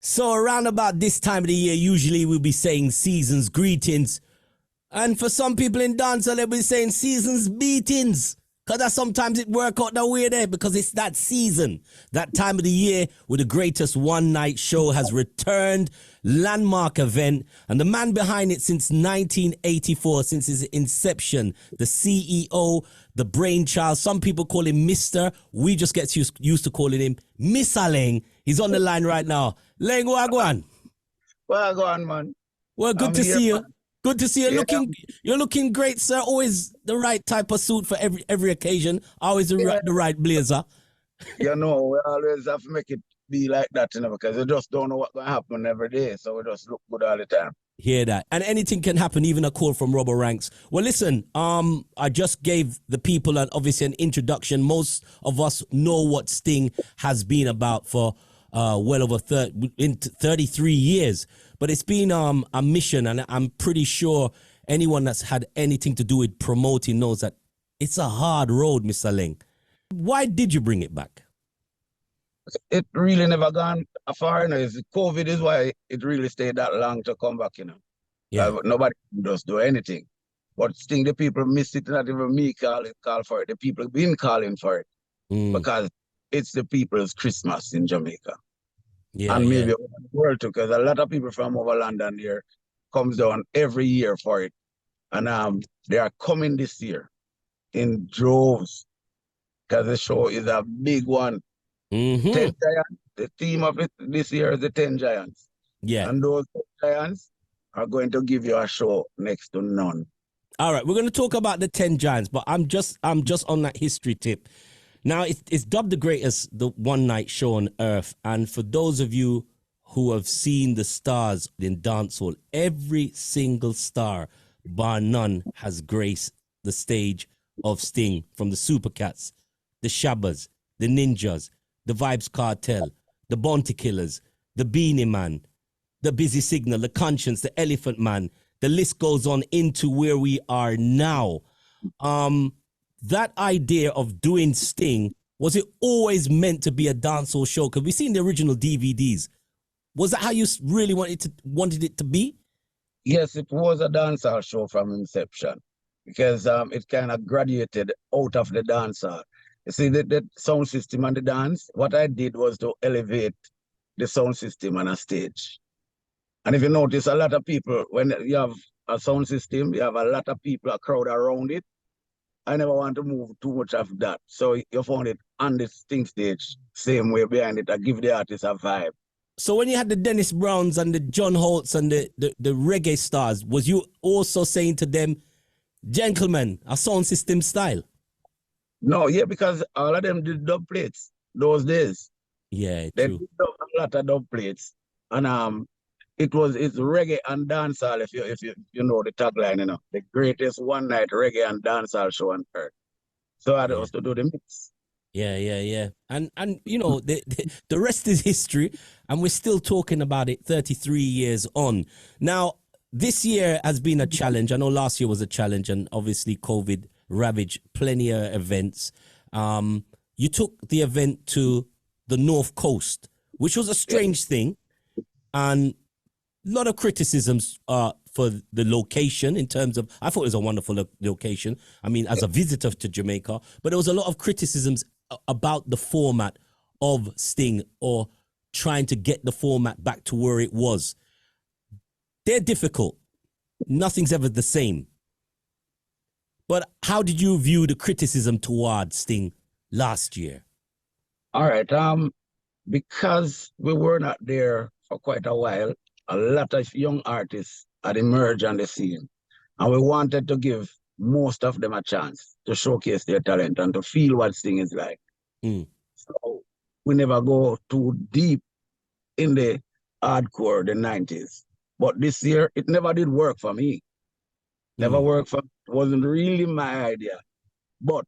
So around about this time of the year, usually we'll be saying season's greetings. And for some people in dancehall, they'll be saying season's beatings. Because sometimes it work out that way there because it's that season, that time of the year where the greatest one-night show has returned, landmark event, and the man behind it since 1984, since its inception, the CEO, the brainchild, some people call him Mr. We just get used to calling him Mr. Laing. He's on the line right now. Laing, wagwan. Wagwan, man. Well, good to see you. Man. Good to see you. You're looking great, sir. Always the right type of suit for every occasion. Always the right blazer. You know, we always have to make it be like that, because we just don't know what's going to happen every day. So we just look good all the time. Hear that. And anything can happen, even a call from Robbo Ranx. Well, listen, I just gave the people obviously an introduction. Most of us know what Sting has been about for well over 33 years. But it's been a mission, and I'm pretty sure anyone that's had anything to do with promoting knows that it's a hard road, Mr. Laing. Why did you bring it back? It really never gone far. COVID is why it really stayed that long to come back, Yeah. Nobody does do anything. But Sting, the people miss it, not even me call for it. The people been calling for it because it's the people's Christmas in Jamaica. Yeah, and maybe over the world too, because a lot of people from over London here comes down every year for it. And they are coming this year in droves because the show is a big one. 10 Giants. The theme of it this year is the 10 Giants. Yeah. And those 10 Giants are going to give you a show next to none. All right, we're going to talk about the 10 Giants, but I'm just on that history tip. Now, it's dubbed the one-night show on earth. And for those of you who have seen the stars in dancehall, every single star, bar none, has graced the stage of Sting, from the Supercats, the Shabbas, the Ninjas, the Vibes Cartel, the Bounty Killers, the Beanie Man, the Busy Signal, the Conscience, the Elephant Man. The list goes on into where we are now. That idea of doing Sting, was it always meant to be a dancehall show? Because we've seen the original DVDs. Was that how you really wanted it to be? Yes, it was a dancehall show from inception because it kind of graduated out of the dancehall. You see, the sound system and the dance, what I did was to elevate the sound system on a stage. And if you notice, a lot of people, when you have a sound system, you have a lot of people, a crowd around it. I never want to move too much of that. So you found it on the Sting stage, same way behind it. I give the artist a vibe. So when you had the Dennis Browns and the John Holtz and the reggae stars, was you also saying to them, gentlemen, a sound system style? No, yeah, because all of them did dub plates those days. Yeah, they true. did a lot of dub plates. And it's reggae and dancehall, if you know the tagline, the greatest one-night reggae and dancehall show on earth. So I was to do the mix. Yeah. And the rest is history, and we're still talking about it 33 years on. Now, this year has been a challenge. I know last year was a challenge, and obviously COVID ravaged plenty of events. You took the event to the North Coast, which was a strange thing, and a lot of criticisms for the location in terms of, I thought it was a wonderful location. I mean, as a visitor to Jamaica, but there was a lot of criticisms about the format of Sting, or trying to get the format back to where it was. They're difficult. Nothing's ever the same. But how did you view the criticism towards Sting last year? All right. Because we were not there for quite a while, a lot of young artists had emerged on the scene, and we wanted to give most of them a chance to showcase their talent and to feel what Sting is like. So we never go too deep in the hardcore, the 90s. But this year, it never did work for me. Never worked for me. It wasn't really my idea. But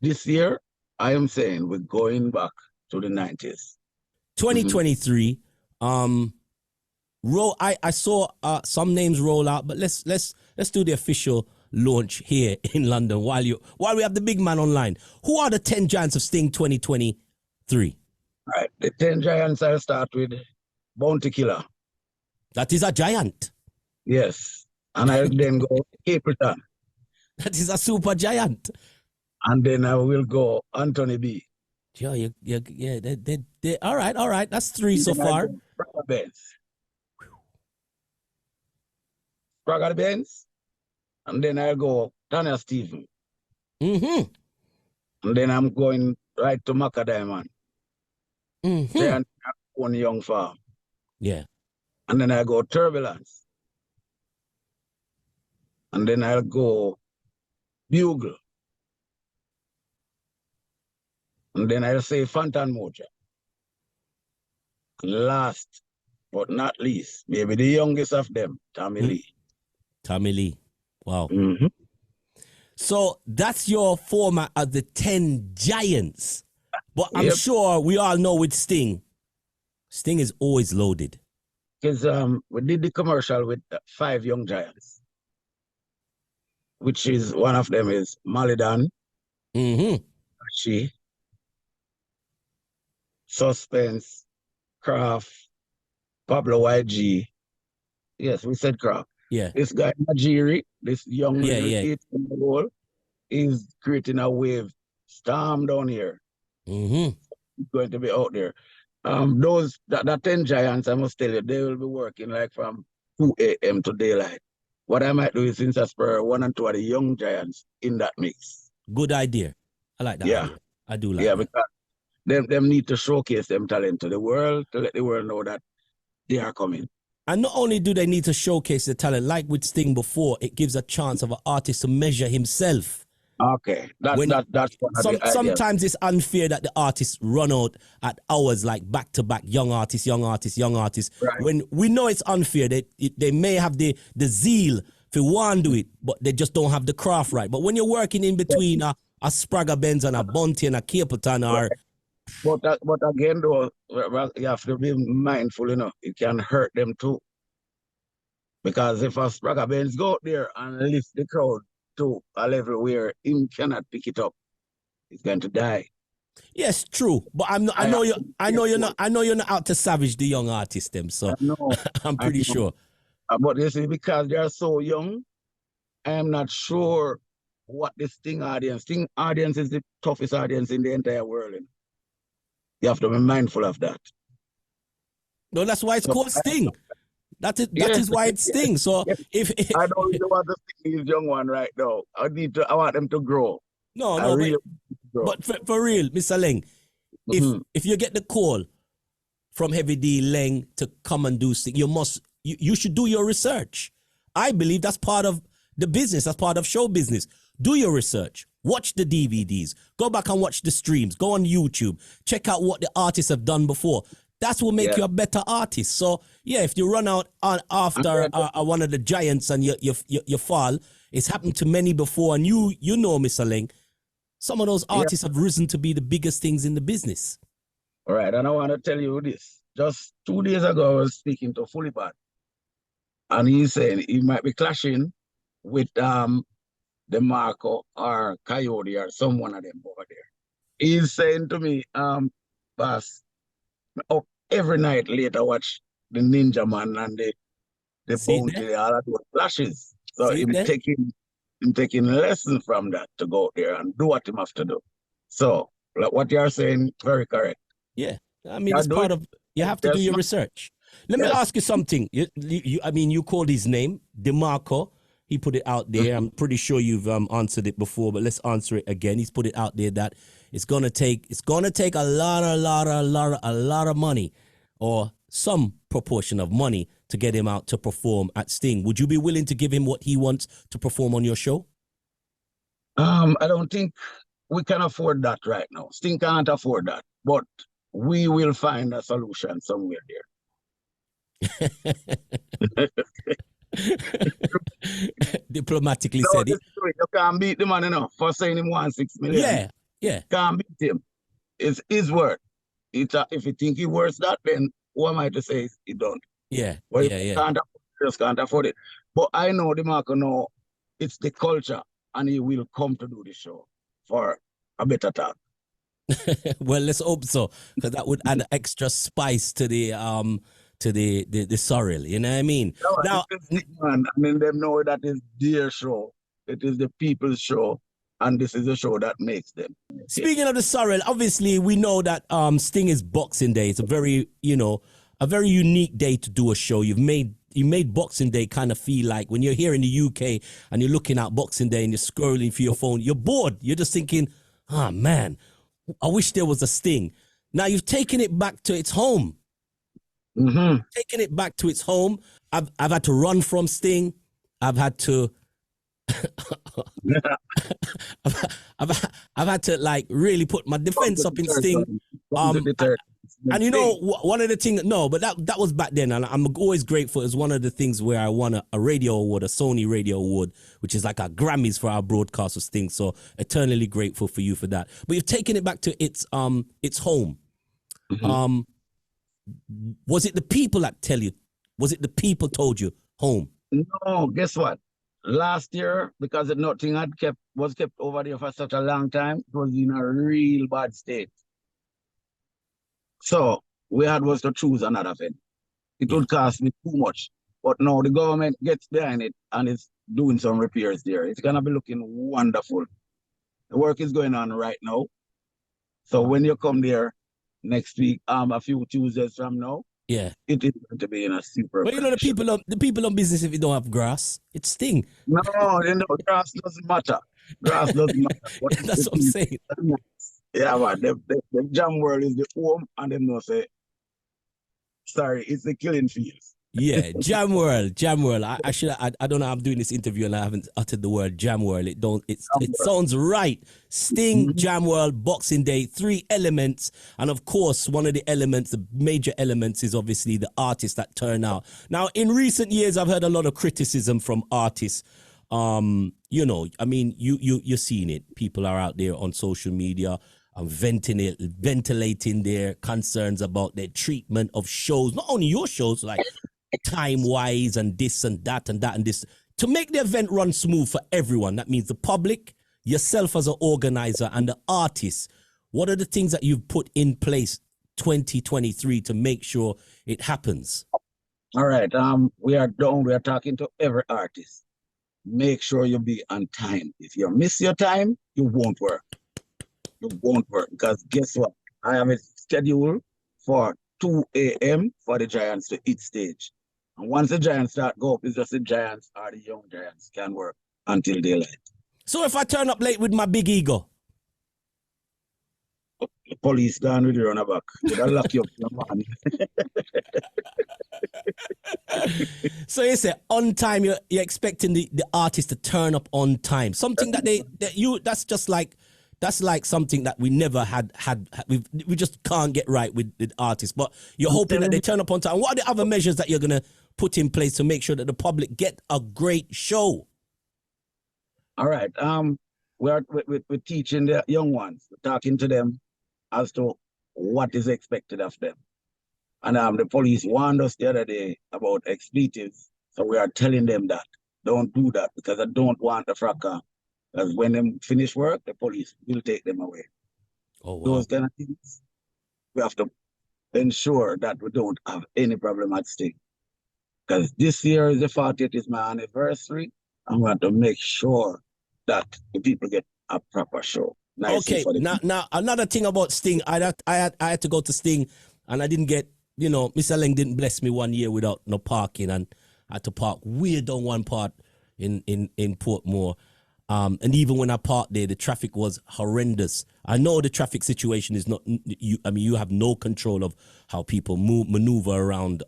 this year, I am saying we're going back to the 90s. 2023, I saw some names roll out, but let's do the official launch here in London while we have the big man online. Who are the 10 Giants of Sting 2023? All right, the 10 Giants I'll start with Bounty Killer. That is a giant. Yes. And I'll then go Capleton. That is a super giant. And then I will go Anthony B. Yeah, all right. That's 3 so far. Spragga Benz. Spragga Benz. And then I'll go Tanya Stephen. Mm-hmm. And then I'm going right to Macadamia. Mm-hmm. Then one young farm. Yeah. And then I go Turbulence. And then I'll go Bugle. And then I'll say Fantan Moja. Last but not least, maybe the youngest of them, Tommy Lee. Tommy Lee. Wow. Mm-hmm. So that's your format of the 10 giants. But I'm Yep. sure we all know with Sting is always loaded. Because we did the commercial with 5 young giants, which is one of them is Malidan, Mm-hmm. She, Suspense, Craft, Pablo YG. Yes, we said Craft. Yeah. This guy Najiri, this young Yeah, little yeah. 18-year-old, is creating a wave storm down here. Mm-hmm. It's going to be out there. Those that 10 giants, I must tell you, they will be working like from 2 a.m. to daylight. What I might do is since I spur 1 and 2 of the young giants in that mix. Good idea. I like that idea. I do like that. Because them need to showcase them talent to the world, to let the world know that they are coming. And not only do they need to showcase the talent, like with Sting before, it gives a chance of an artist to measure himself. Okay, that's one of the ideas. Sometimes it's unfair that the artists run out at hours like back to back, young artists. Right. When we know it's unfair, they may have the zeal for one do it, but they just don't have the craft right. But when you're working in between a Spragga Benz and a Bunty and a Capleton, or but again though, you have to be mindful, it can hurt them too. Because if a Spragga Benz go out there and lift the crowd to a level where him cannot pick it up, he's going to die. Yes, true. But I know you're not out to savage the young artists them. So I'm pretty sure. But you see, because they are so young, I am not sure what the Sting audience is the toughest audience in the entire world. You have to be mindful of that. No, that's why it's called Sting. That is why it's Sting. So if I don't really want to see this young one right now. I want them to grow. But for real, Mr. Laing, if you get the call from Heavy D Laing to come and do Sting, you should do your research. I believe that's part of the business. That's part of show business. Do your research. Watch the DVDs. Go back and watch the streams. Go on YouTube. Check out what the artists have done before. That will make you a better artist. So, if you run out after one of the giants and you fall, it's happened to many before. And you know, Mr. Laing, some of those artists have risen to be the biggest things in the business. All right. And I want to tell you this. Just 2 days ago, I was speaking to Fully Bad. And he's saying he might be clashing with DeMarco or Coyote or someone of them over there. He's saying to me, boss, every night late I watch the Ninja Man and the Bounty, all of those flashes. So I'm taking lessons from that to go there and do what he have to do. So like what you're saying, very correct. Yeah. I mean, it's part of, you have to do your research. Let me ask you something. You called his name, DeMarco. He put it out there. I'm pretty sure you've answered it before, but let's answer it again. He's put it out there that it's gonna take a lot of money, or some proportion of money, to get him out to perform at Sting. Would you be willing to give him what he wants to perform on your show? I don't think we can afford that right now. Sting can't afford that, but we will find a solution somewhere there. Diplomatically said it. You can't beat the man enough for saying him 1.6 million. Yeah. Can't beat him. It's his word. If you think he worth that, then who am I to say he don't? Yeah. Just can't afford it. But I know DeMarco know it's the culture, and he will come to do the show for a better talk. Well, let's hope so, because that would add extra spice to to the sorrel. You know what I mean? No, Now, it is big, man. I mean, them know that is their show. It is the people's show, and this is the show that makes them. speaking of the sorrel, obviously we know that Sting is Boxing Day. It's a very, a very unique day to do a show. You made Boxing Day kind of feel like when you're here in the UK and you're looking at Boxing Day and you're scrolling through your phone, you're bored. You're just thinking, oh man, I wish there was a Sting. Now you've taken it back to its home. Mm-hmm. Taking it back to its home. I've had to run from Sting. I've had to I've had to like really put my defense up in Sting. And you know, one of the things, no, but that was back then, and I'm always grateful. It's one of the things where I won a radio award, a Sony radio award, which is like our Grammys for our broadcast of Sting. So eternally grateful for you for that. But you've taken it back to its home. Mm-hmm. Was it the people that tell you? Was it the people told you home? No, guess what? Last year, because the nothing was kept over there for such a long time, it was in a real bad state. So we had was to choose another venue. It would cost me too much. But now the government gets behind it and is doing some repairs there. It's gonna be looking wonderful. The work is going on right now. So when you come there next week, a few Tuesdays from now, yeah, it is going to be in a super. But you know the people on business, if you don't have grass, it's Sting. No, grass doesn't matter. Grass doesn't matter. That's what I'm saying. Yeah, man. The jam world is the home, and them no say, sorry, it's the killing fields. Yeah, Jam World. I don't know. I'm doing this interview and I haven't uttered the word Jam World. It sounds right. Sting, Jam World, Boxing Day, 3 elements, and of course, one of the elements, the major elements, is obviously the artists that turn out. Now, in recent years, I've heard a lot of criticism from artists. I mean, you're seeing it. People are out there on social media and ventilating their concerns about their treatment of shows, not only your shows, like time-wise and this and that and that and this, to make the event run smooth for everyone. That means the public, yourself as an organizer, and the artists. What are the things that you've put in place 2023 to make sure it happens? All right. We are talking to every artist. Make sure you be on time. If you miss your time, you won't work. You won't work, because guess what? I have a schedule for 2 a.m. for the Giants to hit stage. And once the Giants start go up, it's just the Giants or the young Giants can work until daylight. So if I turn up late with my big ego? The police gone with you on the back. They'll lock you up in the morning. So you say on time, you're expecting the artist to turn up on time. Something that's like something that we never had we just can't get right with artists. But you're hoping that they turn up on time. What are the other measures that you're gonna put in place to make sure that the public get a great show? All right. We're teaching the young ones, we're talking to them as to what is expected of them. And the police warned us the other day about expletives. So we are telling them that don't do that, because I don't want the fracas. Because when they finish work, the police will take them away. Oh, wow. Those kind of things, we have to ensure that we don't have any problem at stake. Because this year is the 40th, is my anniversary. I want to make sure that the people get a proper show. Okay, now another thing about Sting, I had to go to Sting, and I didn't get, Mr. Laing didn't bless me one year without no parking, and I had to park way down one part in Portmore. And even when I parked there, the traffic was horrendous. I know the traffic situation is not you have no control of how people maneuver around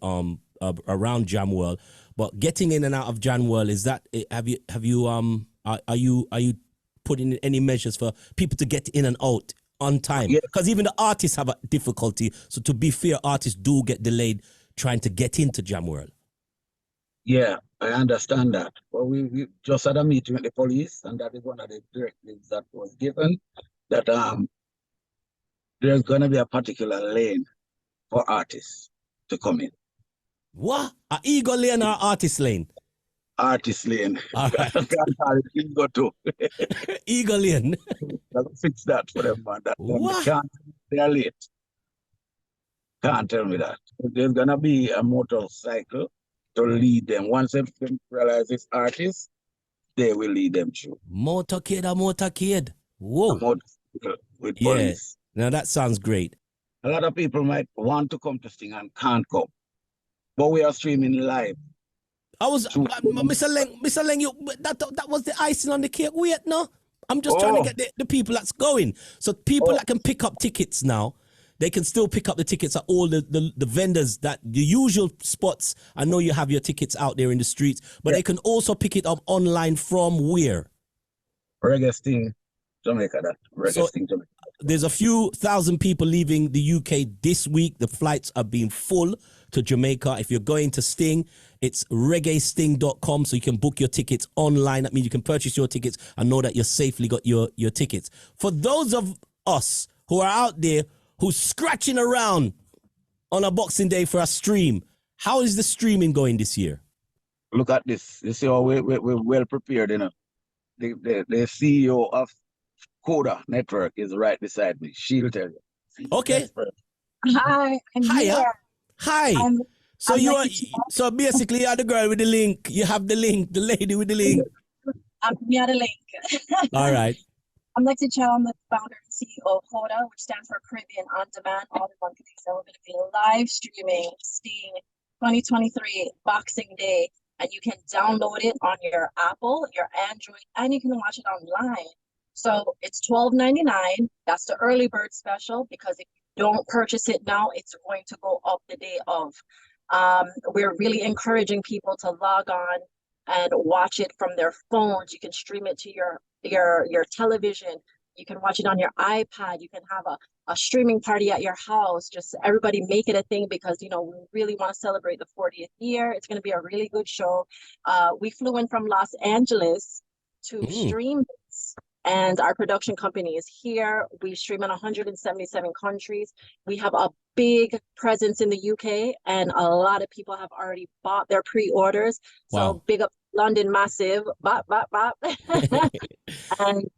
Jam World, but getting in and out of Jam World, is that are you putting in any measures for people to get in and out on time? Because even the artists have a difficulty. So to be fair, artists do get delayed trying to get into Jam World. Yeah, I understand that. But we just had a meeting with the police, and that is one of the directives that was given, that there's going to be a particular lane for artists to come in. What? A ego lane or artist lane? Artist lane. All right. Ego too. Ego lane. I'll fix that for them, man. What? They are late. Can't tell me that. There's gonna be a motorcycle to lead them. Once they realize it's artists, they will lead them through. Motorcade or motorcade. A Whoa. motorcycle with Yeah. police. Now that sounds great. A lot of people might want to come to Sting and can't come, but we are streaming live. I was, Mr. Leng, that was the icing on the cake. Wait, no. I'm just trying to get the people that's going. So people that can pick up tickets now, they can still pick up the tickets at all the vendors, that the usual spots. I know you have your tickets out there in the streets, but they can also pick it up online from where? Reggae Sting, Jamaica. That Reggae Sting, Jamaica. There's a few thousand people leaving the UK this week. The flights are being full to Jamaica. If you're going to Sting, it's reggaesting.com, so you can book your tickets online. That means you can purchase your tickets and know that you safely got your tickets. For those of us who are out there who's scratching around on a Boxing Day for a stream, how is the streaming going this year? Look at this. You see how we're well prepared, you know. The CEO of Coda Network is right beside me. She'll tell you. Okay. Hi, I'm here. Hi. So basically you're the girl with the link. You have the link, the lady with the link. I'm me at a link. All right. I'm Lexi Chow. I'm the founder and CEO of Coda, which stands for Caribbean On Demand, all in one place. So we're going to be live streaming Sting 2023 Boxing Day, and you can download it on your Apple, your Android, and you can watch it online. So it's $12.99. That's the early bird special, because if you don't purchase it now, it's going to go up the day of. We're really encouraging people to log on and watch it from their phones. You can stream it to your television. You can watch it on your iPad. You can have a streaming party at your house. Just everybody make it a thing, because, you know, we really want to celebrate the 40th year. It's going to be a really good show. We flew in from Los Angeles to stream this, and our production company is here. We stream in 177 countries. We have a big presence in the UK, and a lot of people have already bought their pre-orders. Wow. So big up London Massive, bop, bop, bop. And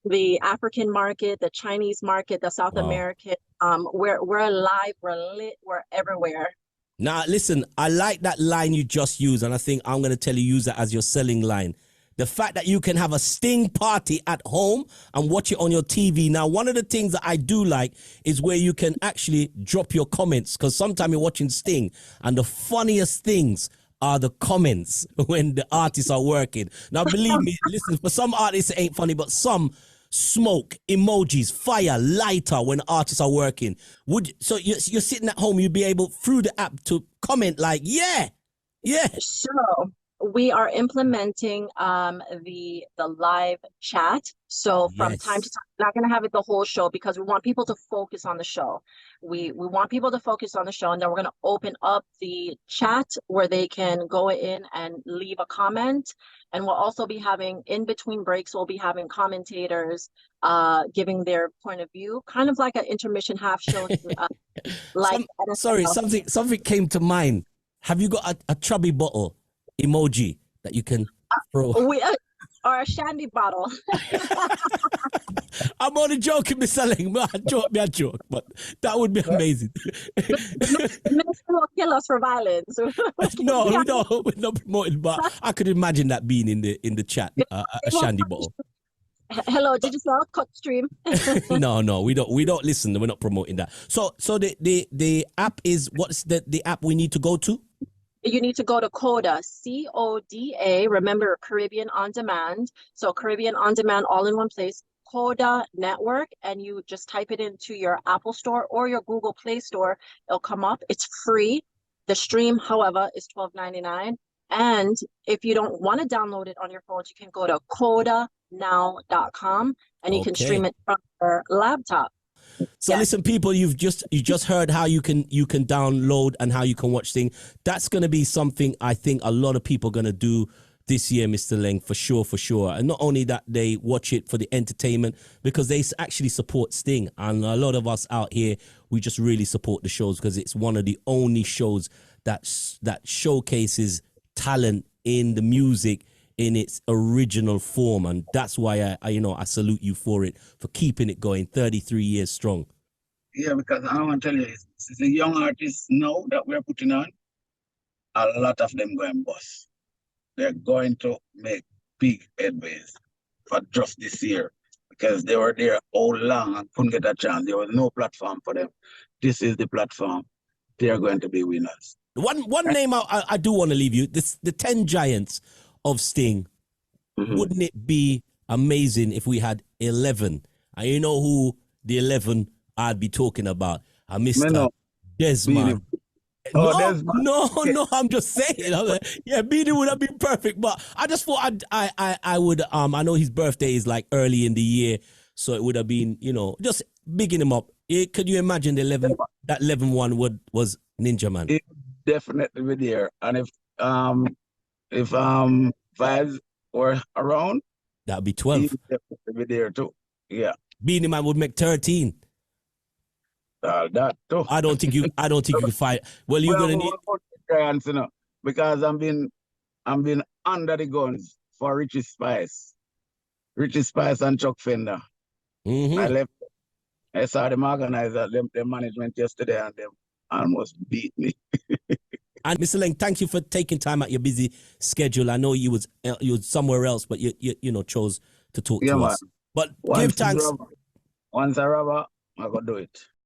the African market, the Chinese market, the South American, we're live, we're lit, we're everywhere. Now, listen, I like that line you just used, and I think I'm going to tell you, use that as your selling line. The fact that you can have a Sting party at home and watch it on your TV. Now, one of the things that I do like is where you can actually drop your comments, because sometimes you're watching Sting and the funniest things are the comments when the artists are working. Now, believe me, listen, for some artists it ain't funny, but some smoke, emojis, fire, lighter when artists are working. So you're sitting at home, you'd be able through the app to comment like, yeah. So we are implementing the live chat. So from time to time, we're not going to have it the whole show, because we want people to focus on the show. We want people to focus on the show, and then we're going to open up the chat where they can go in and leave a comment. And we'll also be having, in between breaks, we'll be having commentators giving their point of view, kind of like an intermission half show. Something came to mind. Have you got a chubby bottle emoji that you can throw? Or a shandy bottle. I'm only joking, Mr. Laing. I joke, but that would be amazing. The minister will kill us for violence. No, we're not promoting, but I could imagine that being in the chat, a shandy bottle. Hello, did you sell cut stream? No, we don't listen. We're not promoting that. So the app is, what's the app we need to go to? You need to go to Coda, CODA. Remember, Caribbean On Demand. So Caribbean On Demand, all in one place. Coda Network, and you just type it into your Apple Store or your Google Play Store. It'll come up. It's free. The stream, however, is $12.99. And if you don't want to download it on your phones, you can go to codanow.com and you can stream it from your laptop. So listen, people, you just heard how you can download and how you can watch things. That's going to be something I think a lot of people are going to do this year, Mr. Laing, for sure. And not only that, they watch it for the entertainment, because they actually support Sting. And a lot of us out here, we just really support the shows, because it's one of the only shows that showcases talent in the music in its original form. And that's why I salute you for keeping it going 33 years strong. Yeah, because I want to tell you, it's the young artists now that we're putting on, a lot of them going bust. They're going to make big headways for just this year because they were there all long and couldn't get a chance. There was no platform for them. This is the platform. They're going to be winners. One name I do want to leave you. This the 10 Giants of Sting. Mhm. Wouldn't it be amazing if we had 11? And you know who the 11 I'd be talking about? Me Mr. know. Desmond. Oh, No, Desmond. no, I'm just saying. I'm like, yeah, Beanie would have been perfect, but I just thought I would. I know his birthday is like early in the year, so it would have been, just bigging him up. Could you imagine that 11-1 was Ninja Man? It definitely be there. And if Vibes were around, That'd be he 12. would definitely be there too. Yeah. Beanie Man would make 13. That too. I don't think you can fight. Well, you're Well, gonna need. chance, because I'm been under the guns for Richie Spice and Chuck Fender. I left. I saw them organize them management yesterday, and them almost beat me. And Mr. Laing, thank you for taking time out your busy schedule. I know you was somewhere else, but you chose to talk Yeah, to man. us. But give thanks. Once a rubber, I gotta do it.